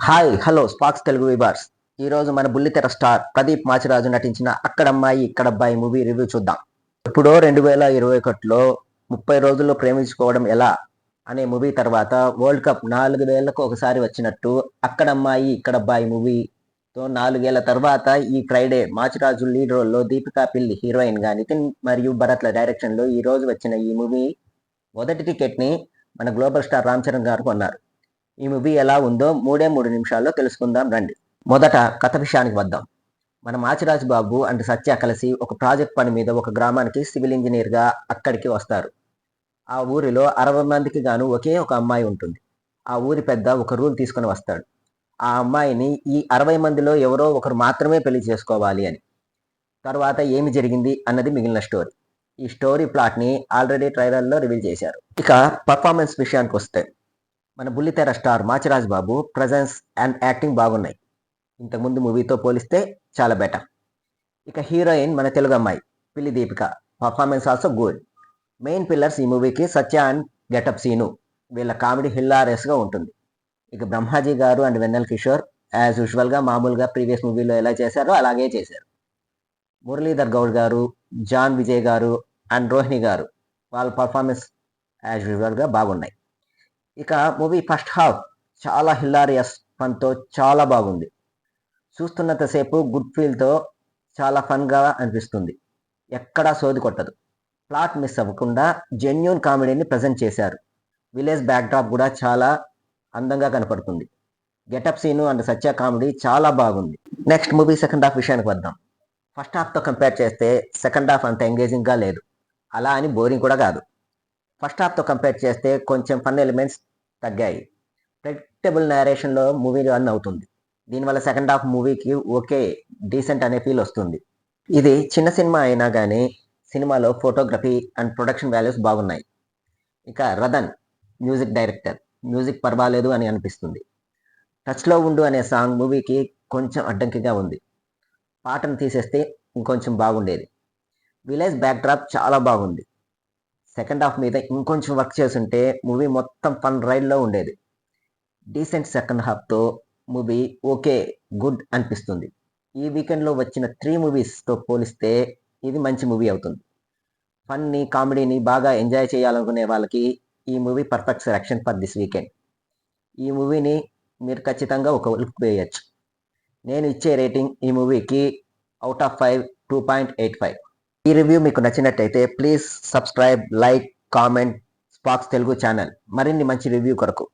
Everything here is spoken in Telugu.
Hi hello Spox Telugu viewers. ఈరోజు మన బుల్లితెర స్టార్ ప్రదీప్ మాచిరాజు నటించిన అక్కడమ్మాయి ఇక్కడబ్బాయి మూవీ రివ్యూ చూద్దాం. ఎప్పుడో 2021లో 30 రోజుల్లో ప్రేమించుకోవడం ఎలా అనే మూవీ తర్వాత వరల్డ్ కప్ 4 ఏళ్లకు ఒకసారి వచ్చినట్టు అక్కడమ్మాయి ఇక్కడబ్బాయి మూవీతో 4 ఏళ్ల తర్వాత ఈ ఫ్రైడే మాచిరాజు లీడ్ రోల్లో దీపికా పిల్లి హీరోయిన్ గా నితిన్ మరియు భరత్ల డైరెక్షన్లో ఈ రోజు వచ్చిన ఈ మూవీ మొదటి టికెట్ని మన గ్లోబల్ స్టార్ రామ్ చరణ్ గారు కొన్నారు. ఈ మూవీ ఎలా ఉందో 3 నిమిషాల్లో తెలుసుకుందాం రండి. మొదట కథ విషయానికి వద్దాం. మన మాచిరాజ్ బాబు అండ్ సత్య కలిసి ఒక ప్రాజెక్ట్ పని మీద ఒక గ్రామానికి సివిల్ ఇంజనీర్గా అక్కడికి వస్తారు. ఆ ఊరిలో 60 మందికి గాను ఒకే ఒక అమ్మాయి ఉంటుంది. ఆ ఊరి పెద్ద ఒక రూల్ తీసుకుని వస్తాడు. ఆ అమ్మాయిని ఈ 60 మందిలో ఎవరో ఒకరు మాత్రమే పెళ్లి చేసుకోవాలి అని. తర్వాత ఏమి జరిగింది అన్నది మిగిలిన స్టోరీ. ఈ స్టోరీ ప్లాట్ని ఆల్రెడీ ట్రైలర్లో రివీల్ చేశారు. ఇక పర్ఫార్మెన్స్ విషయానికి వస్తే మన బుల్లితెర star Machiraj Babu presence and acting బాగున్నాయి. ఇంతకుముందు మూవీతో పోలిస్తే చాలా బెటర్. ఇక హీరోయిన్ మన తెలుగు అమ్మాయి పిల్లి Deepika performance also good. Main pillars ఈ మూవీకి సత్య అండ్ గెటప్ సీను. వీళ్ళ కామెడీ హిల్లారియస్గా ఉంటుంది. ఇక బ్రహ్మాజీ గారు అండ్ వెన్నెల్ కిషోర్ యాజ్ యూజువల్గా మామూలుగా ప్రీవియస్ మూవీలో ఎలా చేశారో అలాగే చేశారు. మురళీధర్ గౌడ్ గారు, జాన్ విజయ్ గారు అండ్ రోహిణి గారు వాళ్ళ పర్ఫార్మెన్స్ యాజ్ యూజువల్గా బాగున్నాయి. ఇక మూవీ ఫస్ట్ హాఫ్ చాలా హిల్లారియస్ ఫన్తో చాలా బాగుంది. చూస్తున్నంతసేపు గుడ్ ఫీల్తో చాలా ఫన్గా అనిపిస్తుంది. ఎక్కడా సోది కొట్టదు. ప్లాట్ మిస్ అవ్వకుండా జెన్యూన్ కామెడీని ప్రజెంట్ చేశారు. విలేజ్ బ్యాక్డ్రాప్ కూడా చాలా అందంగా కనపడుతుంది. Getup Seenu and Satya comedy చాలా బాగుంది. నెక్స్ట్ మూవీ సెకండ్ హాఫ్ విషయానికి వద్దాం. ఫస్ట్ హాఫ్తో కంపేర్ చేస్తే సెకండ్ హాఫ్ అంత ఎంగేజింగ్గా లేదు. అలా అని బోరింగ్ కూడా కాదు. ఫస్ట్ హాఫ్తో కంపేర్ చేస్తే కొంచెం ఫన్ ఎలిమెంట్స్ తగ్గాయి. ప్రెడిక్టబుల్ నేరేషన్లో మూవీ రన్ అవుతుంది. దీనివల్ల సెకండ్ హాఫ్ మూవీకి ఓకే డీసెంట్ అనే ఫీల్ వస్తుంది. ఇది చిన్న సినిమా అయినా కానీ సినిమాలో ఫోటోగ్రఫీ అండ్ ప్రొడక్షన్ వాల్యూస్ బాగున్నాయి. ఇక రతన్ మ్యూజిక్ డైరెక్టర్ మ్యూజిక్ పర్వాలేదు అని అనిపిస్తుంది. టచ్లో ఉండు అనే సాంగ్ మూవీకి కొంచెం అడ్డంకిగా ఉంది. పాటను తీసేస్తే ఇంకొంచెం బాగుండేది. విలేజ్ బ్యాక్డ్రాప్ చాలా బాగుంది. సెకండ్ హాఫ్ మీద ఇంకొంచెం వర్క్ చేస్తుంటే మూవీ మొత్తం ఫన్ రైడ్లో ఉండేది. డీసెంట్ సెకండ్ హాఫ్తో మూవీ ఓకే గుడ్ అనిపిస్తుంది. ఈ వీకెండ్లో వచ్చిన 3 మూవీస్తో పోలిస్తే ఇది మంచి మూవీ అవుతుంది. ఫన్ని కామెడీని బాగా ఎంజాయ్ చేయాలనుకునే వాళ్ళకి ఈ movie perfect selection for this weekend. ఈ మూవీని మీరు ఖచ్చితంగా ఒక లుక్ వేయచ్చు. నేను ఇచ్చే రేటింగ్ ఈ మూవీకి అవుట్ ఆఫ్ 5 2.85. ఈ రివ్యూ మీకు నచ్చినట్టయితే please subscribe, like, comment Spox Telugu channel మరిన్ని మంచి రివ్యూ కొరకు.